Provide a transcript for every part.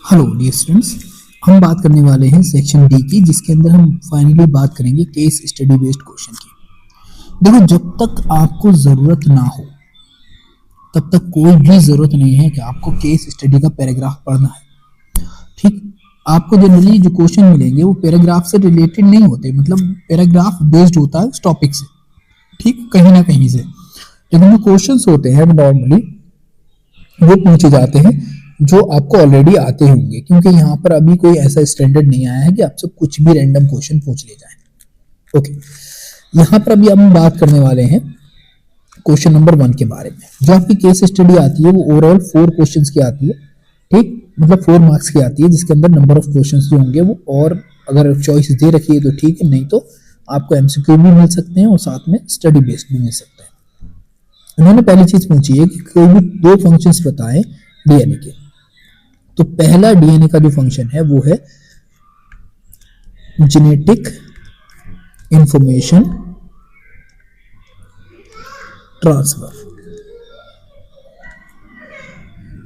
Hello dear students, हम बात करने वाले हैं सेक्शन डी की, जिसके अंदर हम फाइनली बात करेंगे केस स्टडी बेस्ड क्वेश्चन की। देखो, जब तक आपको ज़रूरत ना हो तब तक कोई भी ज़रूरत नहीं है कि आपको केस स्टडी का पैराग्राफ पढ़ना है। ठीक, आपको जनरली जो क्वेश्चन मिलेंगे वो पैराग्राफ से रिलेटेड नहीं होते, मतलब पैराग्राफ बेस्ड होता है उस टॉपिक से, ठीक, कहीं ना कहीं से। लेकिन जो क्वेश्चंस होते हैं नॉर्मली वो पूछे जाते हैं जो आपको ऑलरेडी आते होंगे, क्योंकि यहाँ पर अभी कोई ऐसा स्टैंडर्ड नहीं आया है कि आपसे कुछ भी रैंडम क्वेश्चन पूछ ले जाए। ओके, यहाँ पर अभी हम बात करने वाले हैं क्वेश्चन नंबर 1 के बारे में। जो आपकी केस स्टडी आती है वो ओवरऑल 4 क्वेश्चंस की आती है, ठीक, मतलब 4 मार्क्स की आती है, जिसके अंदर नंबर ऑफ क्वेश्चंस जो होंगे वो, और अगर चॉइस दे रखी है तो ठीक है, नहीं तो आपको एमसीक्यू भी मिल सकते हैं और साथ में स्टडी बेस्ड भी मिल सकते हैं। उन्होंने पहली चीज पूछी है कि कोई भी 2 फंक्शंस बताएं डीएनए के। तो पहला डीएनए का जो फंक्शन है वो है जेनेटिक इंफॉर्मेशन ट्रांसफर।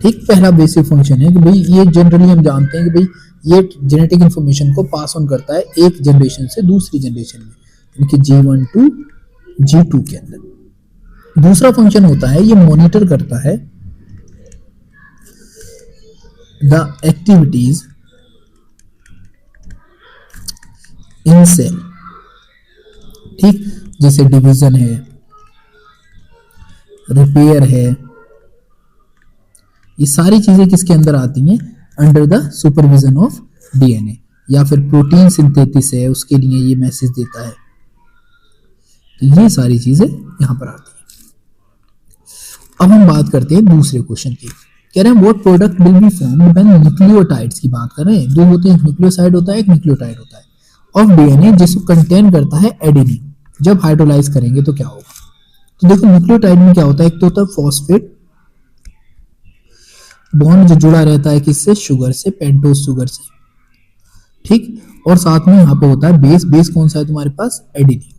ठीक, पहला बेसिक फंक्शन है कि भाई ये जनरली हम जानते हैं कि भाई ये जेनेटिक इंफॉर्मेशन को पास ऑन करता है एक जनरेशन से दूसरी जनरेशन में, यानी कि G1 टू G2 के अंदर। दूसरा फंक्शन होता है ये मॉनिटर करता है द एक्टिविटीज इन सेल। ठीक, जैसे डिवीजन है, रिपेयर है, ये सारी चीजें किसके अंदर आती हैं? Under the supervision of DNA. या फिर प्रोटीन सिंथेसिस है, उसके लिए ये मैसेज देता है। तो ये सारी चीजें यहां पर आती हैं। अब हम बात करते हैं दूसरे क्वेश्चन की। कह रहे हैं what product will be formed when nucleotides की बात कर रहे हैं। दो होते हैं, एक न्यूक्लियोसाइड होता है, एक न्यूक्लियोटाइड होता है ऑफ डीएनए, जिसको कंटेन करता है एडेनिन। जब हाइड्रोलाइज करेंगे तो क्या होगा? तो देखो, न्यूक्लियोटाइड में क्या होता है, एक तो होता है फॉस्फेट बॉन्ड जो जुड़ा रहता है किससे? शुगर से, पेंटोज शुगर से। ठीक, और साथ में यहाँ पे होता है बेस। बेस कौन सा है तुम्हारे पास? एडेनिन।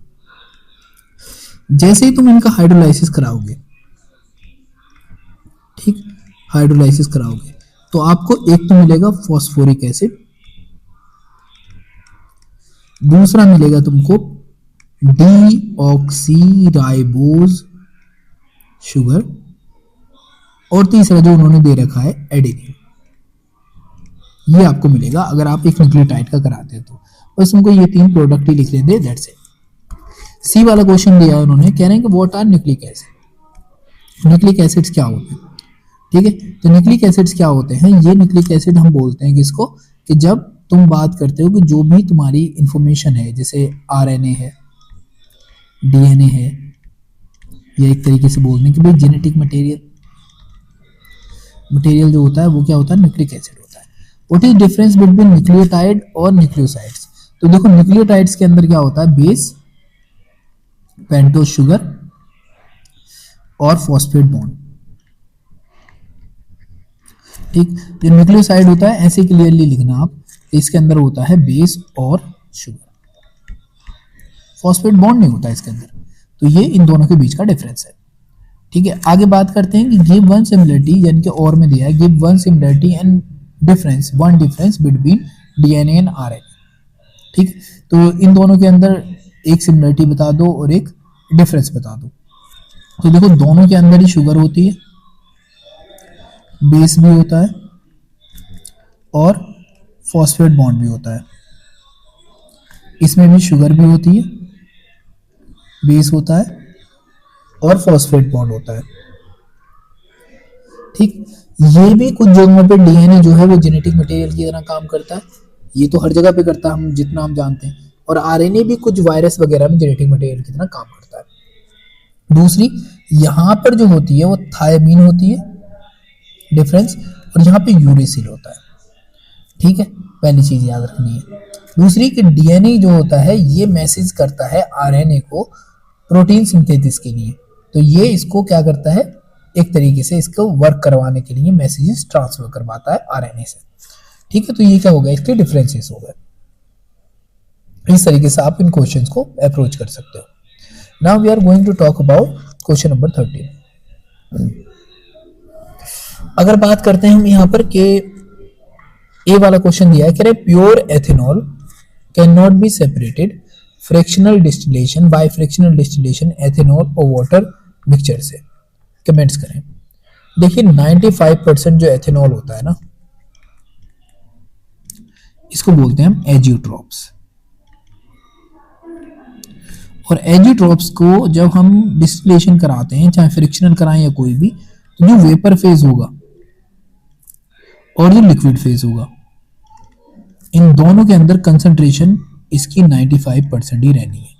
जैसे ही तुम इनका हाइड्रोलाइसिस कराओगे, ठीक, हाइड्रोलाइसिस कराओगे तो आपको एक तो मिलेगा फॉस्फोरिक एसिड, दूसरा मिलेगा तुमको डीऑक्सीराइबोज शुगर, और तीसरा जो उन्होंने दे रखा है एडेनिन। ये आपको मिलेगा अगर आप एक न्यूक्लियोटाइड का कराते हैं तो। बस तुमको ये 3 प्रोडक्ट ही लिख लेते, दैट्स इट। सी वाला क्वेश्चन दिया उन्होंने, कह रहे हैं कि what are nucleic acid. Nucleic acids क्या होते हैं? ठीक है, तो न्यूक्लिक एसिड्स क्या होते हैं? ये न्यूक्लिक एसिड हम बोलते हैं किसको, कि जब तुम बात करते हो कि जो भी तुम्हारी इंफॉर्मेशन है, जैसे आरएनए है, डीएनए है, या एक तरीके से बोलते हैं कि भाई जेनेटिक मटेरियल जो होता है वो क्या होता है? न्यूक्लिक एसिड होता है। What is difference between nucleotide और न्यूक्लियोसाइड्स? तो देखो, न्यूक्लियोटाइड्स के अंदर क्या होता है? बेस, पेंटोज शुगर और फॉस्फेट बॉन्ड। ठीक, जो न्यूक्लियोसाइड होता है, ऐसे क्लियरली लिखना आप, इसके अंदर होता है बेस और शुगर, फॉस्फेट बॉन्ड नहीं होता इसके अंदर। तो ये इन दोनों के बीच का डिफरेंस है। ठीक है, आगे बात करते हैं कि गिव वन सिमिलरिटी, यानी कि और में दिया है give one similarity and difference, one difference between DNA and RNA. ठीक, तो इन दोनों के अंदर एक सिमिलरिटी बता दो और एक डिफरेंस बता दो। तो देखो, दोनों के अंदर ही शुगर होती है, बेस भी होता है और फॉस्फेट बॉन्ड भी होता है। इसमें भी शुगर भी होती है, बेस होता है और फॉस्फेट बॉन्ड होता है। ठीक, ये भी कुछ जगहों पे डीएनए जो है वो जेनेटिक मटेरियल की तरह काम करता है, ये तो हर जगह पे करता है, हम जितना हम जानते हैं। और आरएनए भी कुछ वायरस वगैरह में जेनेटिक मटेरियल की तरह काम करता है। दूसरी यहां पर जो होती है वो थायमीन होती है, डिफरेंस, और यहाँ पे यूरेसिल होता है। ठीक है, पहली चीज याद रखनी है। दूसरी कि डीएनए जो होता है ये मैसेज करता है आरएनए को प्रोटीन सिंथेसिस के लिए, तो ये इसको क्या करता है? एक तरीके से इसको वर्क करवाने के लिए मैसेजेस ट्रांसफर करवाता है आरएनए से। ठीक है, तो ये क्या हो गया? इसके डिफरेंसेस हो गए। इस तरीके से आप इन क्वेश्चंस को अप्रोच कर सकते हो। Now we are going to talk about question number 13। अगर बात करते हैं हम यहाँ पर कि ए वाला क्वेश्चन दिया है, कह रहे pure ethanol cannot be separated fractional distillation by fractional distillation ethanol और वाटर मिक्सचर से। कमेंट्स करें। देखिए 95% जो एथेनॉल होता है ना, इसको बोलते हैं हम एजियोट्रॉप्स। और एजियोट्रॉप्स को जब हम डिस्टिलेशन कराते हैं, चाहे फ्रिक्शनल कराएं या कोई भी, तो जो वेपर फेज होगा और जो लिक्विड फेज होगा, इन दोनों के अंदर कंसंट्रेशन इसकी 95% ही रहनी है।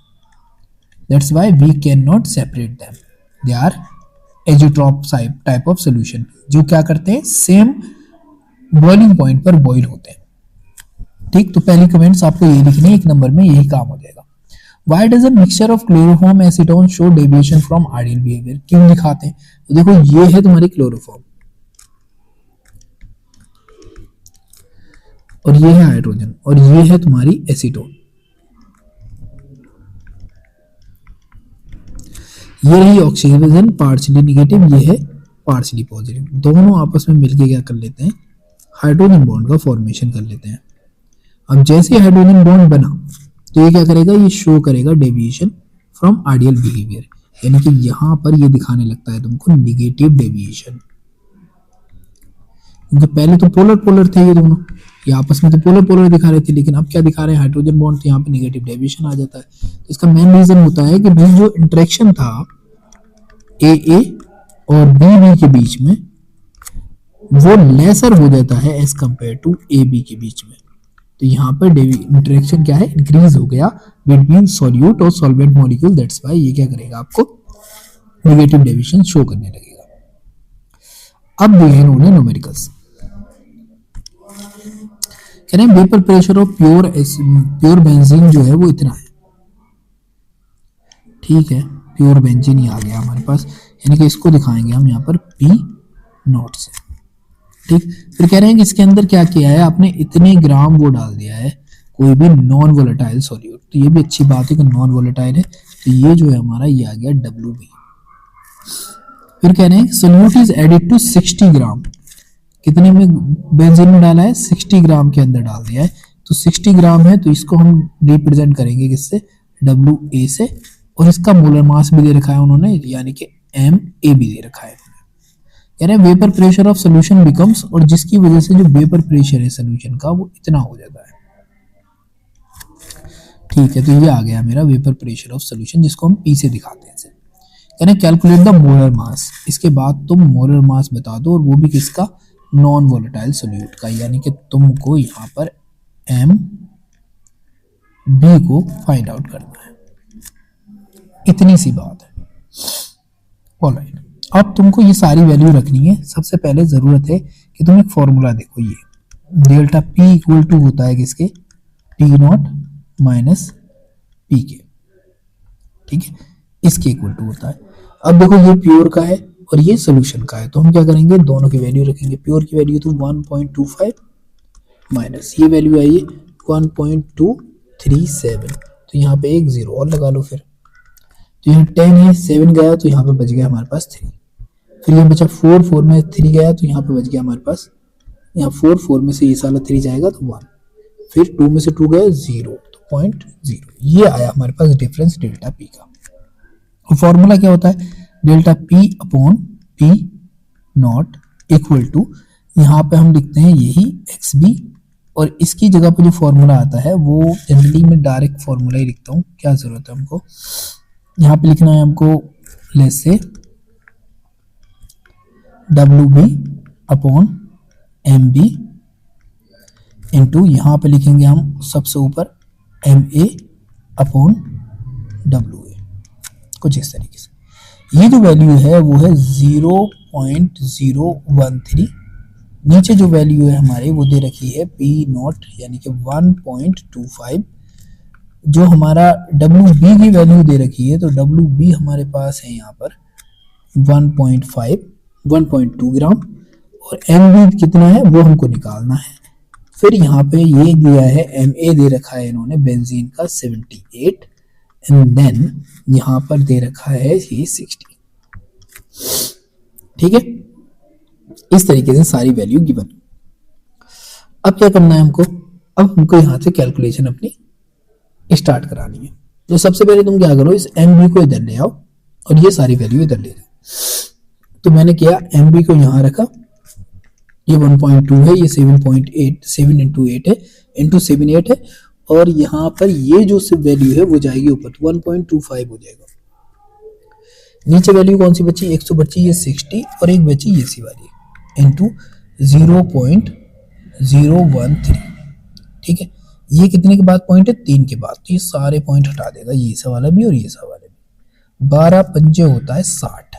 That's why we cannot separate them, they are azeotrope type of solution, जो क्या करते हैं, सेम बॉइलिंग पॉइंट पर बॉइल होते हैं। ठीक, तो पहली कमेंट्स आपको ये लिखनी है, एक नंबर में यही काम हो जाएगा। Why does a mixture of chloroform acetone show deviation from ideal behavior? क्यों दिखाते हैं? तो देखो ये है तुम्हारी क्लोरोफॉर्म और ये है हाइड्रोजन और ये है तुम्हारी एसीटोन। ये रही ऑक्सीजन पार्शियली निगेटिव, ये है पार्शियली पॉजिटिव। दोनों आपस में मिलके क्या कर लेते हैं, हाइड्रोजन बॉन्ड का फॉर्मेशन कर लेते हैं। अब जैसे हाइड्रोजन बॉन्ड बना तो ये क्या करेगा, ये शो करेगा डेविएशन फ्रॉम आइडियल बिहेवियर, यानी कि यहां पर ये दिखाने लगता है तुमको निगेटिव डेविएशन। क्योंकि पहले तो पोलर पोलर थे ये दोनों, ये आपस में तो पोलर पोलर दिखा रहे थे, लेकिन अब क्या दिखा रहे हैं, हाइड्रोजन बॉन्ड, तो यहाँ पे निगेटिव डेविएशन आ जाता है। तो इसका मेन रीजन होता है कि भाई जो इंटरेक्शन था ए और बी के बीच में, वो लेसर हो जाता है as compare to A B के बीच में। तो यहाँ पर इंटरेक्शन क्या है, इंक्रीज हो गया बिटवीन सॉल्यूट और सॉल्वेंट मॉलिक्यूल। दैट्स व्हाई ये क्या करेगा, आपको नेगेटिव डेविएशन शो करने लगेगा। अब दिए इन्होंने न्यूमेरिकल्स, कह रहे हैं vapour pressure of pure benzene जो है वो इतना है। ठीक है, प्योर बेंजीन ही आ गया हमारे पास, यानी कि इसको दिखाएंगे हम यहाँ पर P0 से। ठीक, फिर कह रहे हैं कि इसके अंदर क्या किया है आपने, इतने ग्राम वो डाल दिया है कोई भी नॉन वोलेटाइल सॉल्यूट। तो ये भी अच्छी बात है कि नॉन वोलेटाइल है, तो ये जो है हमारा ये आ गया WB। फिर कह रहे हैं सॉल्यूट इज एडेड टू 60 ग्राम, कितने में बेंजीन में डाला है, 60 ग्राम के अंदर डाल दिया है। तो 60 ग्राम है, तो इसको हम रिप्रेजेंट करेंगे किससे, WA से, और इसका मोलर मास भी दे रखा है उन्होंने, यानी कि MA भी दे रखा है। कह रहे हैं vapour pressure of solution becomes, और जिसकी वजह से जो वेपर प्रेशर है सोल्यूशन का वो इतना हो जाता है। ठीक है, तो ये आ गया मेरा वेपर प्रेशर ऑफ सोल्यूशन, जिसको हम P से दिखाते हैं। कह रहे हैं कैलकुलेट द मोलर मास, इसके बाद तुम मोलर मास बता दो, और वो भी किसका, नॉन वोलेटाइल सोल्यूट का, यानी कि तुमको यहाँ पर MB को फाइंड आउट करना है। इतनी सी बात है। ऑलराइट, अब तुमको ये सारी वैल्यू रखनी है। सबसे पहले जरूरत है कि तुम एक फॉर्मूला देखो, ये डेल्टा P इक्वल टू होता है किसके, T0 माइनस P के। ठीक है, इसके इक्वल टू होता है। अब देखो ये प्योर का है और ये सोल्यूशन का है, तो हम क्या करेंगे, दोनों की वैल्यू रखेंगे। प्योर की वैल्यू तो 1.25 माइनस ये वैल्यू आई है 1.237, तो यहाँ पे एक जीरो और लगा लो। फिर तो यहाँ 10 है, 7 गया तो यहाँ पे बच गया हमारे पास 3। फिर यहाँ बचा 4 में 3 गया तो यहाँ पे बच गया हमारे पास, यहाँ 4 में से ये साला 3 जाएगा तो 1, फिर 2 में से 2 गया 0, तो 0.0। ये आया हमारे पास डिफरेंस डेल्टा P का। और फॉर्मूला क्या होता है, delta P upon P0 equal to, यहाँ पे हम लिखते हैं यही XB, और इसकी जगह पे जो फॉर्मूला आता है वो जनरली मैं डायरेक्ट फॉर्मूला ही लिखता हूँ, क्या जरूरत है हमको, यहाँ पे लिखना है हमको लेस से WB अपॉन MB इंटू, यहाँ पे लिखेंगे हम सबसे ऊपर MA अपॉन WA, कुछ इस तरीके से। ये जो वैल्यू है वो है 0.013, नीचे जो वैल्यू है हमारे वो दे रखी है P0 यानी कि 1.25, जो हमारा WB की वैल्यू दे रखी है, तो WB हमारे पास है यहाँ पर 1.2 ग्राम, और MB कितना है वो हमको निकालना है। फिर यहाँ पे ये दिया है MA दे रखा है इन्होंने बेंजीन का 78, एंड देन यहाँ पर दे रखा है ये 60। ठीक है, इस तरीके से सारी वैल्यू गिवन। अब क्या करना है हमको, अब हमको यहाँ से कैलकुलेशन अपनी स्टार्ट करानी है। तो सबसे पहले तुम क्या करो, इस एम बी को इधर ले आओ और ये सारी वैल्यू इधर ले जाओ। तो मैंने किया, एम बी को यहाँ रखा, ये 1.2 है, ये 7.8, 7 इंटू 8 है, इंटू 7 8 है, और यहाँ पर ये जो वैल्यू है वो जाएगी ऊपर, 1.25 हो जाएगा। नीचे वैल्यू कौन सी बची, एक तो बची ये 60 और एक बची ये सी वाली, इंटू 0.013। ठीक है, ये कितने के बाद पॉइंट है, 3 के बाद, तो ये सारे पॉइंट हटा देगा, ये सा वाला भी और ये सा वाला भी। 12 पंजे होता है 60,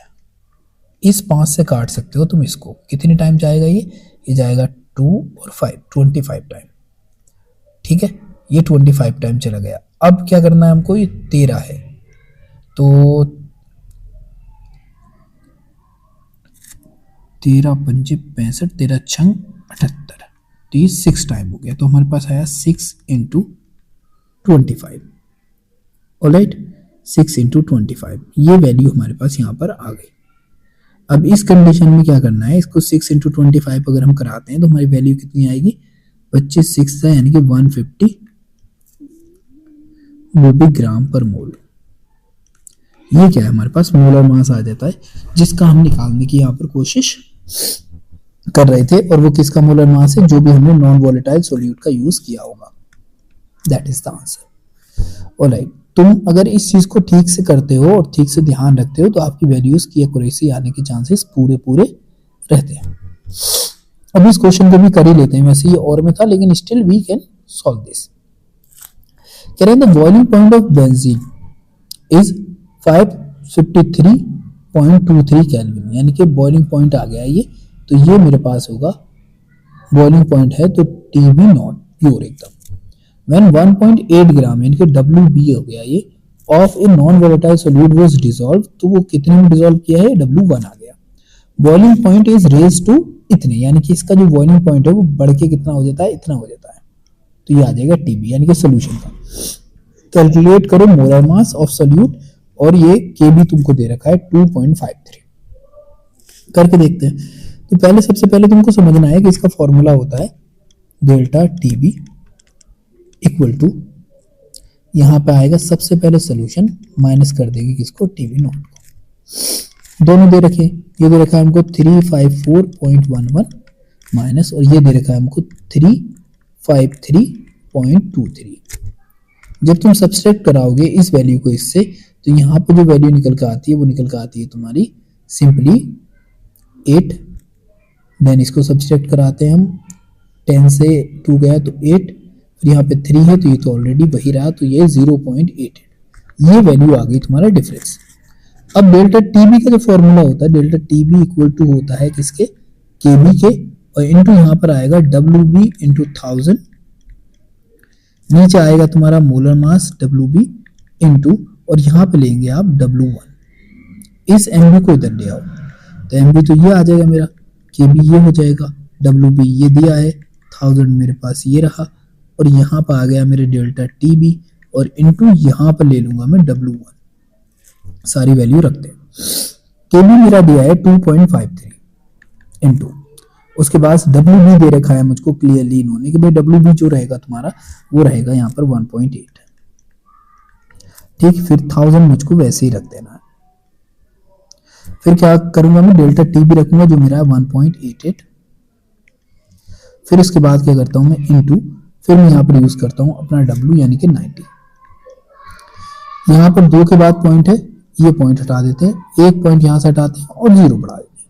इस 5 से काट सकते हो तुम इसको, कितने टाइम जाएगा ये जाएगा 2 और 5, 25 टाइम। ठीक है, ये 25 टाइम चला गया। अब क्या करना है हमको, ये 13 है, तो 13 पंजे 65, 13 छंग 78, तो ये 6 टाइम हो गया। तो हमारे पास आया 6 इंटू 25, ऑलराइट, 6 इंटू 25, ये वैल्यू हमारे पास यहाँ पर आ गई। अब इस कंडीशन में क्या करना है, इसको 6 इंटू 25 अगर हम कराते हैं तो हमारी वैल्यू कितनी आएगी, 25 6 है यानी कि 150, वो भी ग्राम पर मोल। ये क्या है, हमारे पास मोलर मास आ जाता है, जिसका हम निकालने की यहाँ पर कोशिश कर रहे थे, और वो किसका मोलर मास है, जो भी हमने नॉन वोलेटाइल सॉल्यूट का यूज किया होगा। That is the answer. Alright, तुम अगर इस चीज को ठीक से करते हो और ठीक से ध्यान रखते हो तो आपकी वैल्यूज की एक्यूरेसी आने के चांसेस पूरे पूरे रहते हैं। अब इस क्वेश्चन को भी कर ही लेते हैं, वैसे ये और में था लेकिन still we can solve this. कह रहे हैं the boiling point of benzene is 553.23 kelvin, यानी कि बॉइलिंग पॉइंट आ गया ये, तो ये मेरे पास होगा बॉइलिंग पॉइंट है, तो टीबी नॉट प्योर एकदम। When 1.8 ग्राम यानी कि WB हो गया ये of a non volatile solute was dissolve, तो वो कितने में डिसॉल्व किया है, W1 आ गया। Boiling point is raise to इतने, यानी कि इसका जो बॉइलिंग पॉइंट है वो बढ़ के कितना हो जाता है, इतना हो जाता है, तो ये आ जाएगा TB यानी कि सोल्यूशन का। कैलकुलेट करो मोलर मास ऑफ सॉल्यूट, और ये KB तुमको दे रखा है 2.53। करके देखते हैं। तो पहले सबसे पहले तुमको समझना है कि इसका फॉर्मूला होता है डेल्टा TB इक्वल टू, यहां पे आएगा सबसे पहले सोल्यूशन, माइनस कर देंगे किसको, TB नॉट को। दोनों दे रखे, ये दे रखा है हमको 354.11 माइनस, और ये दे रखा है हमको 353.23। जब तुम सब्सट्रैक्ट कराओगे इस वैल्यू को इससे, तो यहाँ पे जो वैल्यू निकल कर आती है वो निकल कर आती है तुम्हारी सिंपली 8। देन इसको सब्सट्रैक्ट कराते हैं हम, 10 से 2 गया तो 8, फिर यहाँ पे 3 है तो ये तो ऑलरेडी वही रहा, तो ये 0.8, ये वैल्यू आ गई तुम्हारा डिफरेंस। अब डेल्टा TB का जो फॉर्मूला होता है, डेल्टा TB इक्वल टू होता है किसके, KB के, और इनटू यहाँ पर आएगा WB इंटू 1000, नीचे आएगा तुम्हारा मोलर मास WB इंटू, और यहाँ पे लेंगे आप W1। इस MB को इधर ले आओ, तो MB तो ये आ जाएगा मेरा, KB ये हो जाएगा, WB ये दिया है, 1000 मेरे पास ये रहा, और यहाँ पर आ गया मेरे डेल्टा TB, और इनटू यहाँ पर ले लूंगा मैं W1। सारी वैल्यू रखते हैं। KB मेरा दिया है 2.53 इनटू, उसके बाद WB दे रखा है मुझको क्लियरली इन्होंने कि भाई WB जो रहेगा तुम्हारा वो रहेगा यहाँ पर 1.8। ठीक, फिर 1000 मुझको वैसे ही रख देना है। फिर क्या करूंगा मैं, डेल्टा TB रखूंगा जो मेरा 1.88, फिर उसके बाद क्या करता हूं मैं, इनटू, फिर मैं यहाँ पर यूज करता हूं अपना W यानी कि 90। यहाँ पर 2 के बाद पॉइंट है, ये पॉइंट हटा देते हैं, एक पॉइंट यहाँ से हटाते हैं और 0 बढ़ा देते हैं।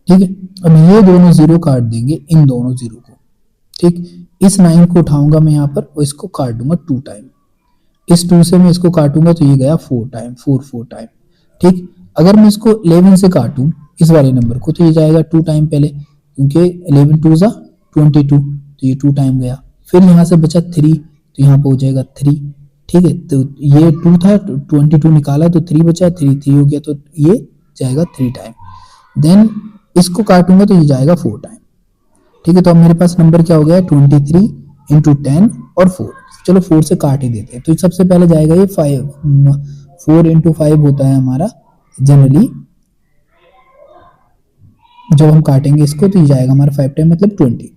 ठीक है, अब ये दोनों 0 काट देंगे, इन दोनों 0 को। ठीक, इस 9 को उठाऊंगा मैं यहाँ पर और इसको काट दूंगा 2 टाइम, इस 2 से मैं इसको काटूंगा तो ये गया 4 टाइम, 4 टाइम। ठीक, अगर मैं इसको 11 से काटूं इस वाले नंबर को, तो ये जाएगा 2 टाइम पहले, क्योंकि 11 2 जा 22, तो ये 2 टाइम गया। फिर यहाँ से बचा 3, तो यहाँ पे हो जाएगा 3। ठीक है, तो ये 2 था, 22 निकाला तो 3 बचा, 3 हो गया, तो ये जाएगा 3 टाइम। देन इसको काटूंगा तो ये जाएगा 4 टाइम। ठीक है, तो अब मेरे पास नंबर क्या हो गया, 23 इंटू 10 और 4। चलो 4 से काट ही देते हैं, तो सबसे पहले जाएगा ये 4 इंटू 5 होता है हमारा जनरली, जब हम काटेंगे इसको तो ये जाएगा हमारा 5 टाइम मतलब 20।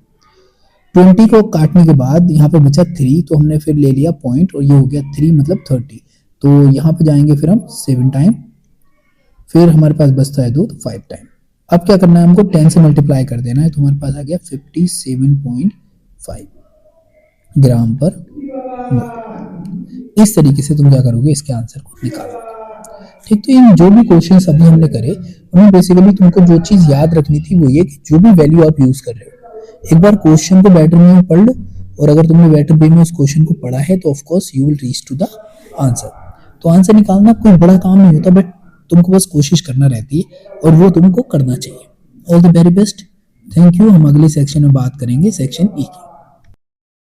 20 को काटने के बाद यहाँ पे बचा 3, तो हमने फिर ले लिया पॉइंट और ये हो गया 3 मतलब 30। तो यहाँ पे जाएंगे फिर हम 7 टाइम, फिर हमारे पास बचता है 2 तो 5 टाइम। अब क्या करना है, हमको 10 से मल्टीप्लाई कर देना है, तो हमारे पास आ गया 57.5 ग्राम पर मोल। इस तरीके से तुम क्या करोगे, इसके आंसर को निकालोगे। ठीक, तो इन जो भी क्वेश्चंस अभी हमने करे उनमें बेसिकली तुमको जो चीज याद रखनी थी वो ये कि जो भी वैल्यू आप यूज कर रहे हो, एक बार क्वेश्चन को बेटर वे में पढ़ लो, और अगर तुमने बेटर वे में उस क्वेश्चन को पढ़ा है तो of course you will reach to the answer. तो आंसर निकालना कोई बड़ा काम नहीं होता, बट तुमको बस कोशिश करना रहती है और वो तुमको करना चाहिए। All the very best, thank you. हम अगले सेक्शन में बात करेंगे सेक्शन ई की।